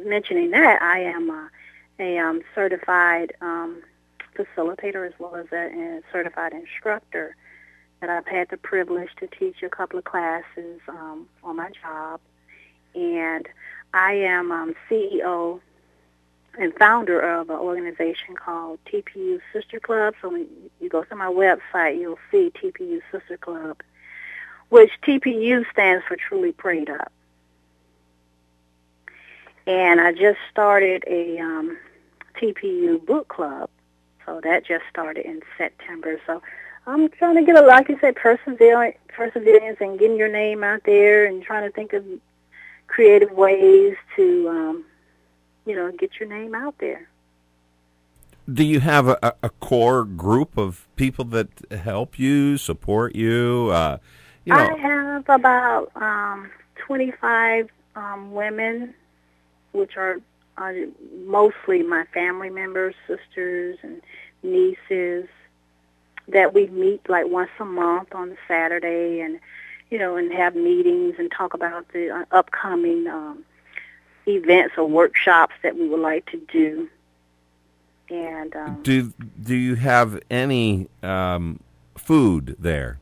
mentioning that, I am a certified facilitator as well as a certified instructor. That I've had the privilege to teach a couple of classes on my job. And I am CEO and founder of an organization called TPU Sister Club. So when you go to my website, you'll see TPU Sister Club, which TPU stands for Truly Prayed Up. And I just started a TPU book club. So that just started in September. So I'm trying to get like you said, perseverance and getting your name out there and trying to think of creative ways to, get your name out there. Do you have a core group of people that help you, support you? I have about 25 women, which are mostly my family members, sisters and nieces, that we meet like once a month on Saturday and have meetings and talk about the upcoming events or workshops that we would like to do. And do you have any food there?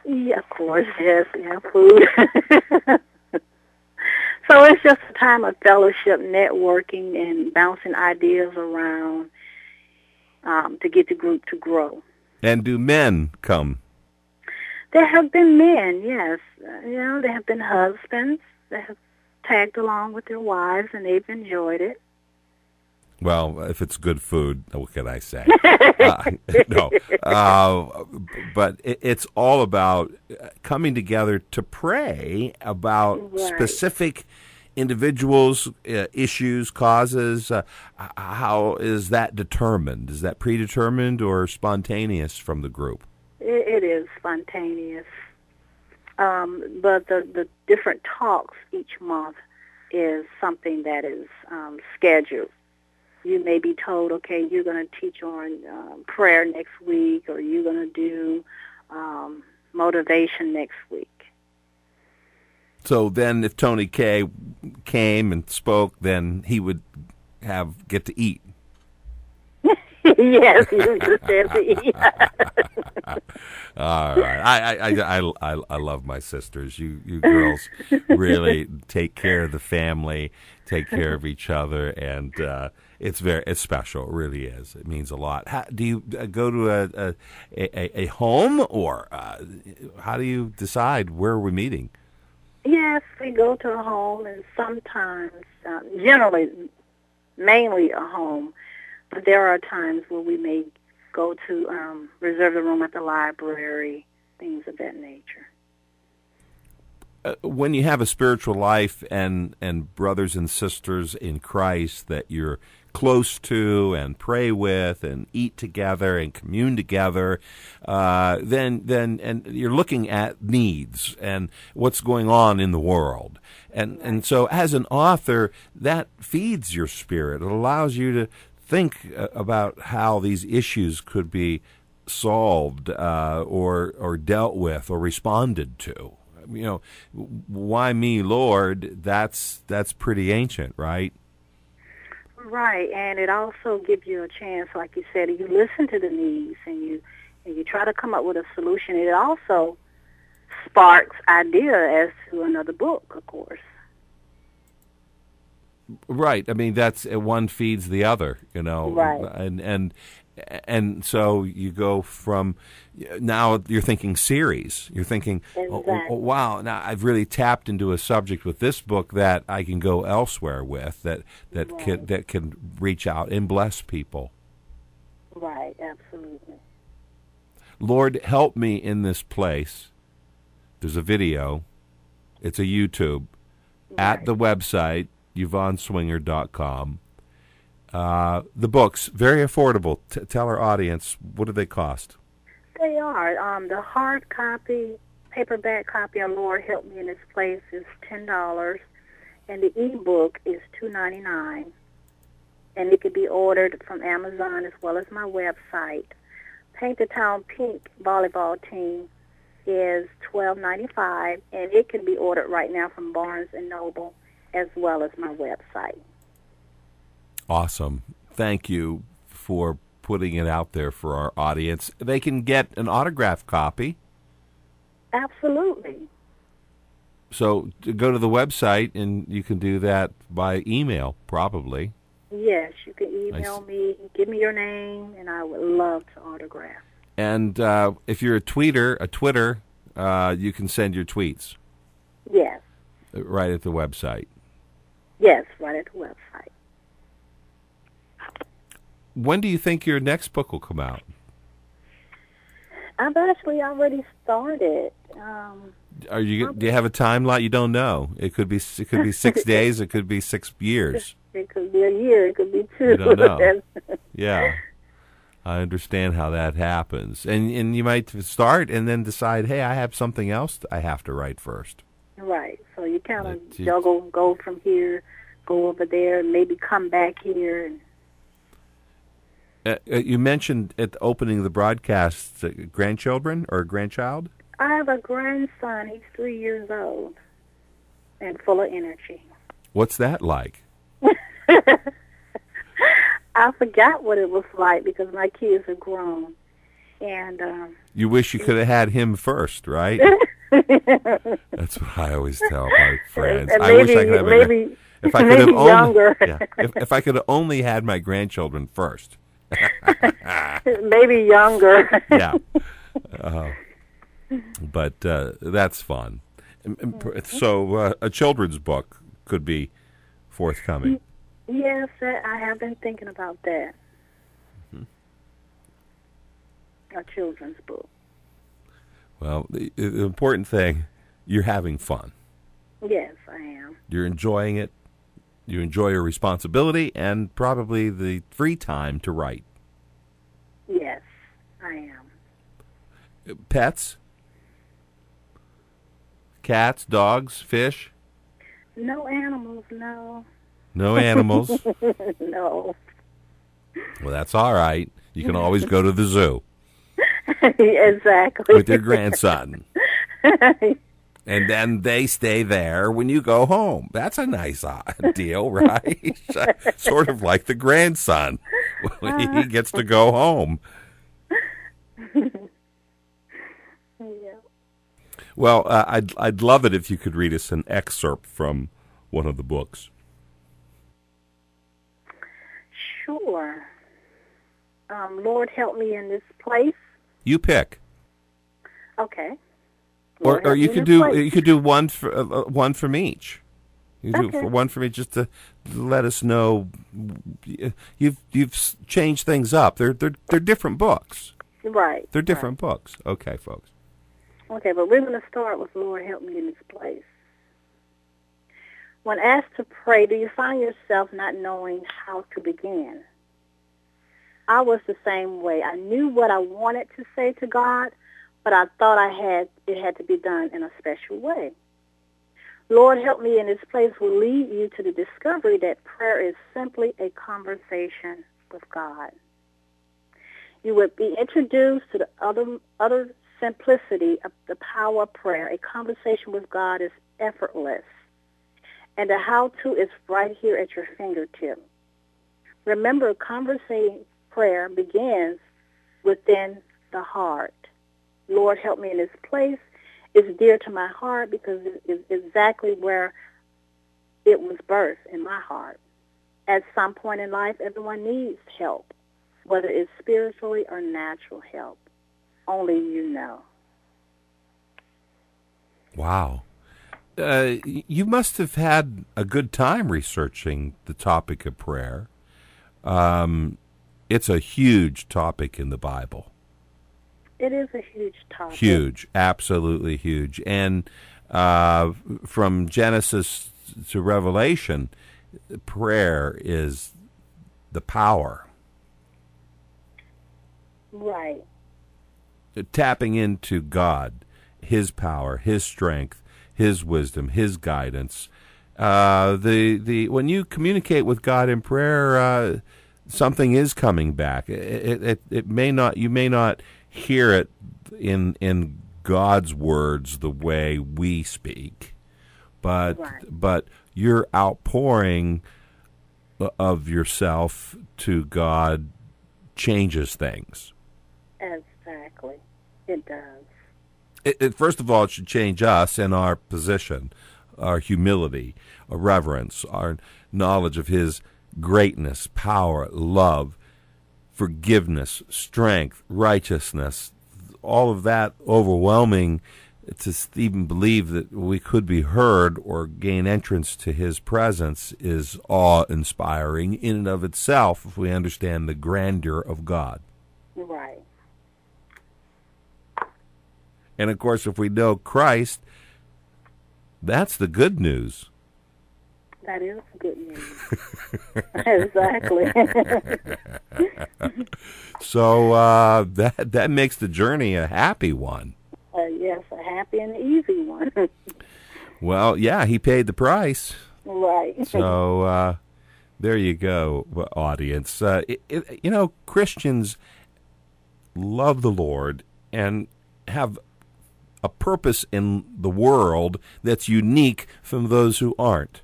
Yeah, of course, yes, we have food. So it's just a time of fellowship, networking, and bouncing ideas around to get the group to grow. And do men come? There have been men, yes. There have been husbands that have tagged along with their wives, and they've enjoyed it. Well, if it's good food, what can I say? No. But it's all about coming together to pray about specific individuals, issues, causes. How is that determined? Is that predetermined or spontaneous from the group? It is spontaneous. But the different talks each month is something that is scheduled. You may be told, okay, you're going to teach on prayer next week, or you're going to do motivation next week. So then if Tony K came and spoke, then he would get to eat. Yes, he would just have to eat. All right. I love my sisters. You girls really take care of the family, take care of each other, and it's special. It really is. It means a lot. Do you go to a home, or how do you decide where we're meeting? Yes, we go to a home, and sometimes, generally, mainly a home. But there are times where we may go to reserve the room at the library, things of that nature. When you have a spiritual life and brothers and sisters in Christ that you're close to and pray with and eat together and commune together, then you're looking at needs and what's going on in the world. And so as an author, that feeds your spirit. It allows you to think about how these issues could be solved or dealt with or responded to. Why me, Lord? That's pretty ancient, right? Right, and it also gives you a chance, like you said, you listen to the needs and you try to come up with a solution. It also sparks idea as to another book, of course. Right. I mean, that's one feeds the other, Right. And so you go from, now you're thinking series. You're thinking, exactly. oh, wow, now I've really tapped into a subject with this book that I can go elsewhere with, that Right. can reach out and bless people. Right, absolutely. Lord, help me in this place. There's a video. It's a YouTube at the website, YvonneSwinger.com. The books, very affordable. Tell our audience, what do they cost? They are. The hard copy, paperback copy of Lord Help Me in This Place is $10, and the ebook is $2.99. And it could be ordered from Amazon as well as my website. Paint the Town Pink volleyball team is $12.95, and it can be ordered right now from Barnes & Noble. as well as my website. Awesome. Thank you for putting it out there for our audience. They can get an autographed copy. Absolutely. So go to the website, and you can do that by email, probably. Yes, you can email me, give me your name, and I would love to autograph. And if you're a Twitter, you can send your tweets. Yes. Right at the website. Yes, right at the website. When do you think your next book will come out? I've actually already started. Do you have a timeline? You don't know. It could be 6 days. It could be 6 years. It could be a year. It could be 2. You don't know. Yeah, I understand how that happens. And you might start and then decide, hey, I have something else I have to write first. Right. So you kind of juggle, go from here, go over there, maybe come back here. You mentioned at the opening of the broadcast grandchildren or a grandchild? I have a grandson. He's 3 years old and full of energy. What's that like? I forgot what it was like because my kids are grown. And you wish you could have had him first, right? That's what I always tell my friends. And I wish I could have if I could have only, younger. Yeah, if I could have only had my grandchildren first. Maybe younger. Yeah. But that's fun. So a children's book could be forthcoming. Yes, I have been thinking about that. Mm-hmm. A children's book. Well, the important thing, you're having fun. Yes, I am. You're enjoying it. You enjoy your responsibility and probably the free time to write. Yes, I am. Pets? Cats, dogs, fish? No animals, no. No animals? No. Well, that's all right. You can always go to the zoo. Exactly. With your grandson. And then they stay there when you go home. That's a nice deal, right? Sort of like the grandson. He gets to go home. Yeah. Well, I'd love it if you could read us an excerpt from one of the books. Sure. Lord, help me in this place. You pick. Okay. Or you could do one from each. You do one from each just to let us know you've changed things up. They're different books. Right. They're different books. Okay, folks. Okay, but we're going to start with Lord, help me in this place. When asked to pray, do you find yourself not knowing how to begin? I was the same way. I knew what I wanted to say to God, but I thought it had to be done in a special way. Lord, help me in this place will lead you to the discovery that prayer is simply a conversation with God. You would be introduced to the other simplicity of the power of prayer. A conversation with God is effortless, and the how-to is right here at your fingertip. Remember, conversating prayer begins within the heart. Lord, help me in this place is dear to my heart because it is exactly where it was birthed, in my heart. At some point in life, everyone needs help, whether it's spiritually or natural help. Only you know. Wow. You must have had a good time researching the topic of prayer. It's a huge topic in the Bible. It is a huge topic. Huge, absolutely huge. And from Genesis to Revelation, prayer is the power. Right. Tapping into God, His power, His strength, His wisdom, His guidance. When you communicate with God in prayer, something is coming back. It may not. You may not hear it in God's words the way we speak, but your outpouring of yourself to God changes things. Exactly. It does. First of all, it should change us and our position, our humility, our reverence, our knowledge of His greatness, power, love, forgiveness, strength, righteousness, all of that overwhelming to even believe that we could be heard or gain entrance to His presence is awe-inspiring in and of itself if we understand the grandeur of God. Right. And, of course, if we know Christ, that's the good news. That is good news. Exactly. So that makes the journey a happy one. Yes, a happy and easy one. Well, yeah, He paid the price. Right. So there you go, audience. Christians love the Lord and have a purpose in the world that's unique from those who aren't.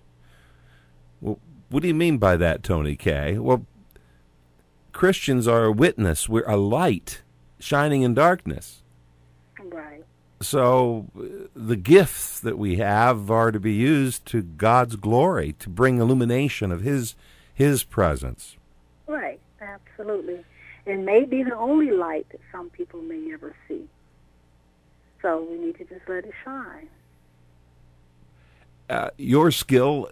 Well, what do you mean by that, Tony K? Well, Christians are a witness. We're a light shining in darkness. Right. So the gifts that we have are to be used to God's glory, to bring illumination of His presence. Right, absolutely. It may be the only light that some people may ever see. So we need to just let it shine. Your skill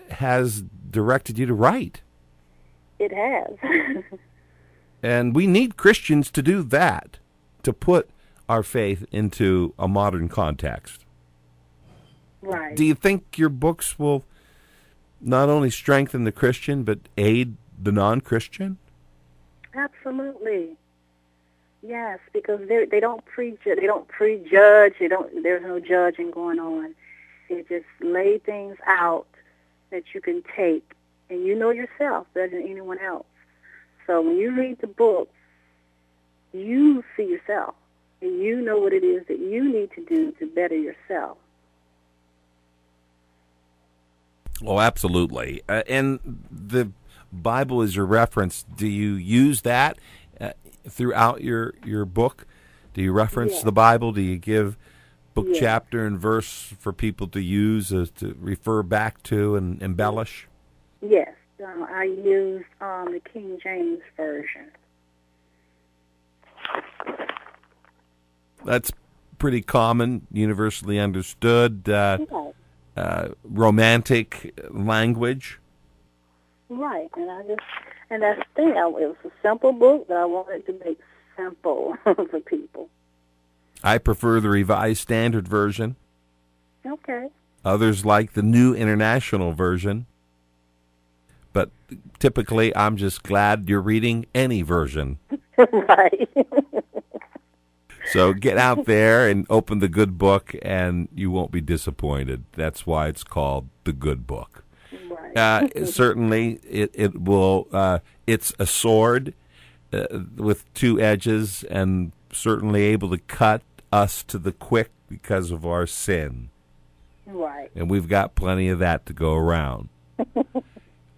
has directed you to write. It has. And we need Christians to do that, to put our faith into a modern context. Right. Do you think your books will not only strengthen the Christian, but aid the non-Christian? Absolutely. Yes, because they don't prejudge. They don't prejudge. There's no judging going on. They just lay things out that you can take, and you know yourself better than anyone else. So when you read the book, you see yourself, and you know what it is that you need to do to better yourself. Oh, absolutely. And the Bible is your reference. Do you use that throughout your book? Do you reference the Bible? Do you give book, chapter, and verse for people to use to refer back to and embellish? Yes. I use the King James Version. That's pretty common, universally understood, romantic language. Right, and that's the thing. It was a simple book that I wanted to make simple for people. I prefer the Revised Standard Version. Okay. Others like the New International Version. But typically, I'm just glad you're reading any version. Right. So get out there and open the good book, and you won't be disappointed. That's why it's called the good book. Right. Certainly, it will. It's a sword with two edges, and certainly able to cut us to the quick because of our sin. Right. And we've got plenty of that to go around.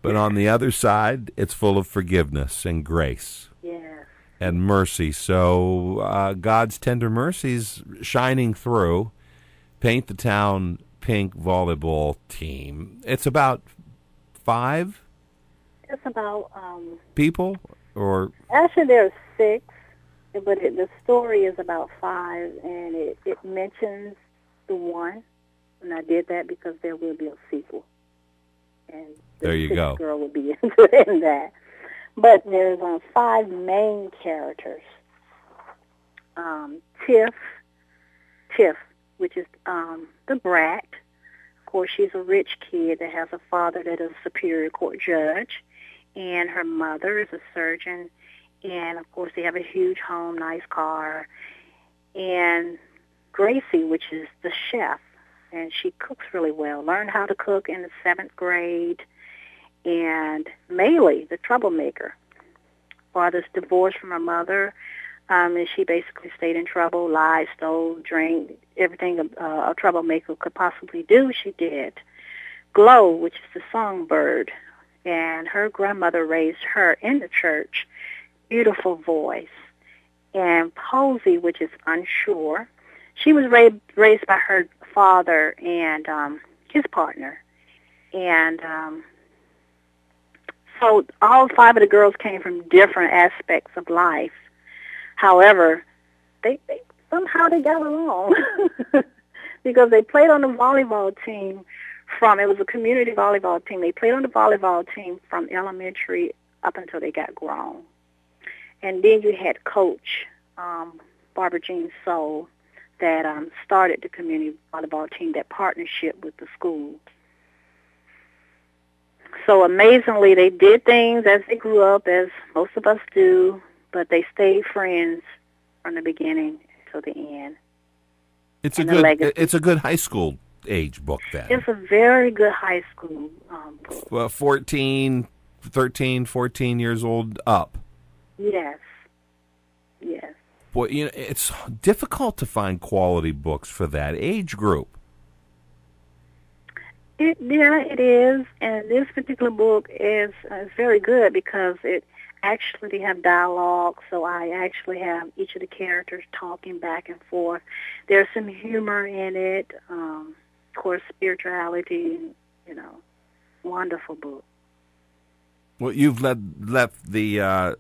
But on the other side, it's full of forgiveness and grace. Yes. And mercy. So God's tender mercies shining through. Paint the Town Pink volleyball team. It's about 5? It's about people? Or actually, there's 6, but the story is about 5, and it mentions the one. And I did that because there will be a sequel. And there you go. Girl will be in that. But there's 5 main characters. Tiff, which is the brat. Of course, she's a rich kid that has a father that is a superior court judge, and her mother is a surgeon. And of course, they have a huge home, nice car. And Gracie, which is the chef, and she cooks really well. Learned how to cook in the 7th grade. And Maylee, the troublemaker. Father's divorced from her mother, and she basically stayed in trouble, lied, stole, drank, everything a troublemaker could possibly do, she did. Glow, which is the songbird, and her grandmother raised her in the church. Beautiful voice. And Posey, which is unsure, she was raised by her father and his partner. And so all 5 of the girls came from different aspects of life. However, they somehow they got along because they played on the volleyball team it was a community volleyball team. They played on the volleyball team from elementary up until they got grown. And then you had Coach Barbara Jean Soul that started the community volleyball team, that partnership with the school. So amazingly, they did things as they grew up, as most of us do, but they stayed friends from the beginning to the end. It's a good high school age book then. It's a very good high school book. Well, 13, 14 years old up. Yes. Boy, it's difficult to find quality books for that age group. It is, and this particular book is very good because it actually they have dialogue, so I actually have each of the characters talking back and forth. There's some humor in it, of course, spirituality, wonderful book. Well, you've left the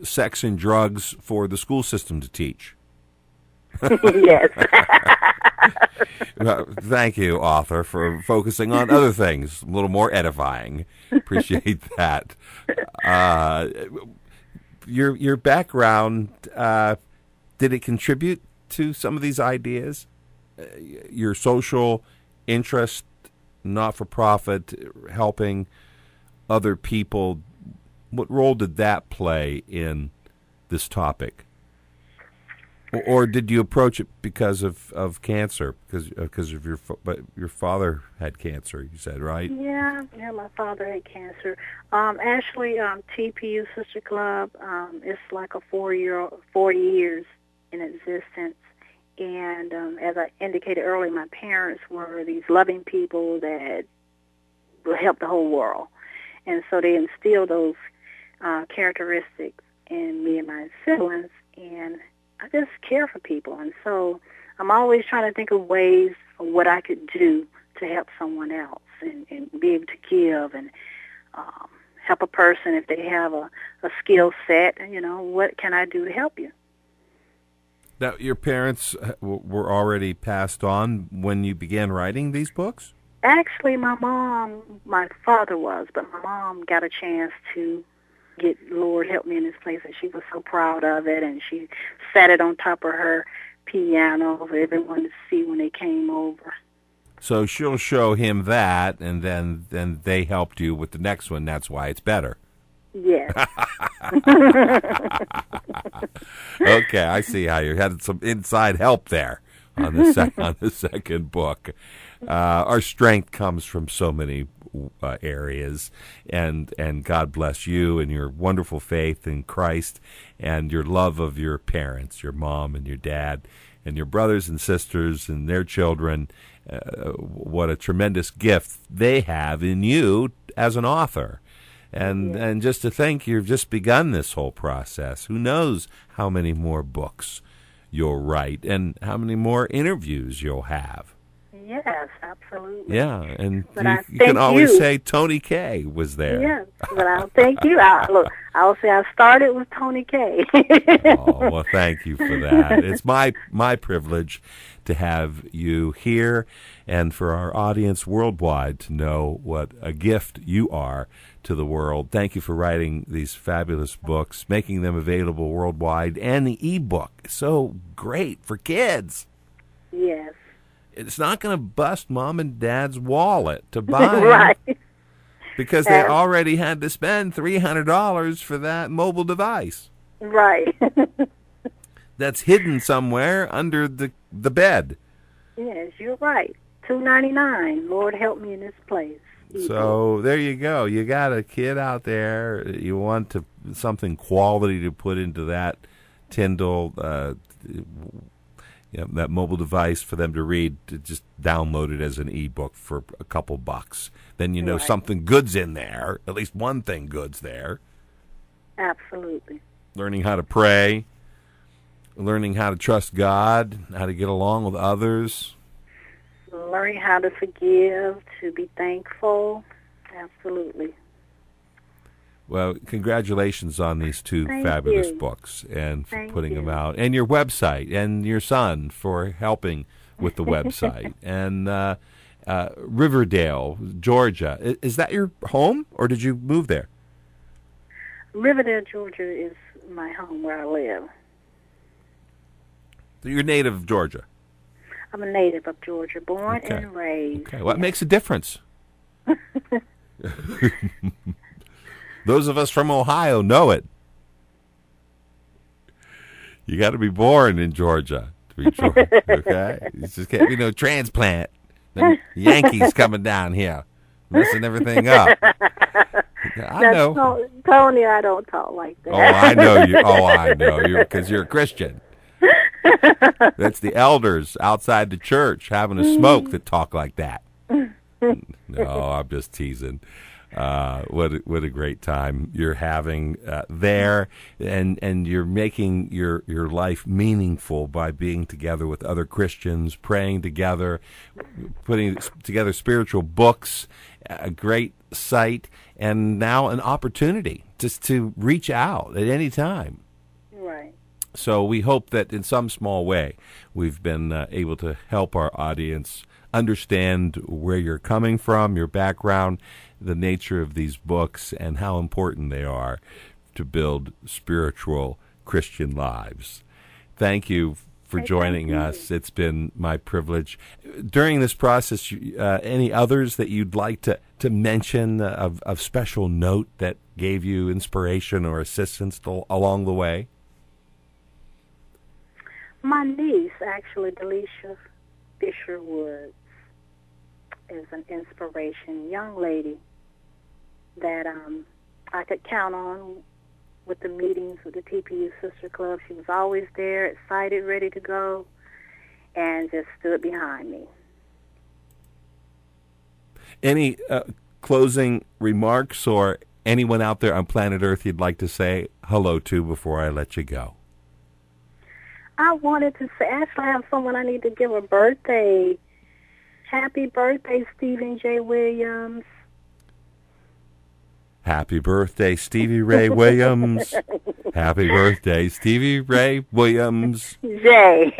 sex and drugs for the school system to teach. Yes. Thank you, author, for focusing on other things, a little more edifying. Appreciate that. Your background, did it contribute to some of these ideas? Your social interest, not-for-profit, helping other people, what role did that play in this topic? Or did you approach it because of cancer? Because of your father had cancer, you said, right? Yeah, my father had cancer. Actually, TPU Sister Club, it's like a 40 years in existence. And as I indicated earlier, my parents were these loving people that will help the whole world. And so they instilled those characteristics in me and my siblings, and I just care for people. And so I'm always trying to think of ways of what I could do to help someone else and be able to give and help a person if they have a skill set. What can I do to help you? Now, your parents were already passed on when you began writing these books? Actually, my father was, but my mom got a chance to get Lord Help Me in This Place, and she was so proud of it, and she sat it on top of her piano for everyone to see when they came over. So she'll show him that, and then they helped you with the next one. That's why it's better. Yes. Okay, I see how you had some inside help there on the second book. Our strength comes from so many areas, and God bless you and your wonderful faith in Christ and your love of your parents, your mom and your dad, and your brothers and sisters and their children. What a tremendous gift they have in you as an author. And just to think you've just begun this whole process. Who knows how many more books you'll write and how many more interviews you'll have. Yes, absolutely. Yeah, and but you can always say Tony K was there. Yes, but I'll thank you. I'll say I started with Tony K. Oh, well, thank you for that. It's my privilege to have you here and for our audience worldwide to know what a gift you are to the world. Thank you for writing these fabulous books, making them available worldwide, and the ebook. So great for kids. Yes. It's not going to bust mom and dad's wallet to buy right. because they already had to spend $300 for that mobile device. Right. That's hidden somewhere under the bed. Yes, you're right. $2.99. Lord help me in this place. So there you go. You got a kid out there. You want something quality to put into that Kindle. that mobile device for them to read, to just download it as an ebook for a couple bucks. Then you know something good's in there, at least one thing good's there. Absolutely. Learning how to pray, learning how to trust God, how to get along with others. Learning how to forgive, to be thankful. Absolutely. Well, congratulations on these two fabulous books and for putting them out. And your website, and your son for helping with the website. And Riverdale, Georgia. Is that your home, or did you move there? Riverdale, Georgia is my home where I live. So you're native of Georgia? I'm a native of Georgia, born and raised. Okay, what makes a difference? Those of us from Ohio know it. You got to be born in Georgia to be Georgia, okay? You just can't be no transplant. The Yankees coming down here, messing everything up. I know. Tony, I don't talk like that. Oh, I know you. Oh, I know you because you're a Christian. That's the elders outside the church having a smoke that talk like that. No, I'm just teasing. What a great time you're having there, and you're making your life meaningful by being together with other Christians, praying together, putting together spiritual books, a great site, and now an opportunity just to reach out at any time. Right. So we hope that in some small way we've been able to help our audience understand where you're coming from, your background, the nature of these books, and how important they are to build spiritual Christian lives. Thank you for joining us. It's been my privilege. During this process, any others that you'd like to mention of special note that gave you inspiration or assistance along the way? My niece, actually, Delisha Fisher Woods, is an inspiration, young lady that I could count on with the meetings with the TPU Sister Club. She was always there, excited, ready to go, and just stood behind me. Any closing remarks or anyone out there on planet Earth you'd like to say hello to before I let you go? I wanted to say, actually, I have someone I need to give a birthday. Happy birthday, Stephen J. Williams. Happy birthday, Stevie Ray Williams. Happy birthday, Stevie Ray Williams. J.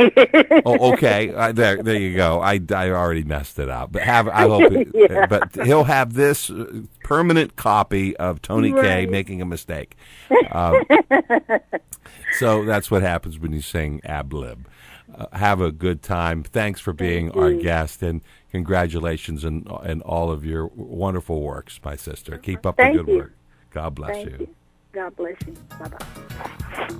Oh, okay. There you go. I already messed it up. But I hope. But he'll have this permanent copy of Tony K making a mistake. So that's what happens when you sing ad lib. Have a good time. Thanks for being our guest, and congratulations on all of your wonderful works, my sister. Keep up the good work. God bless you. God bless you. Bye-bye.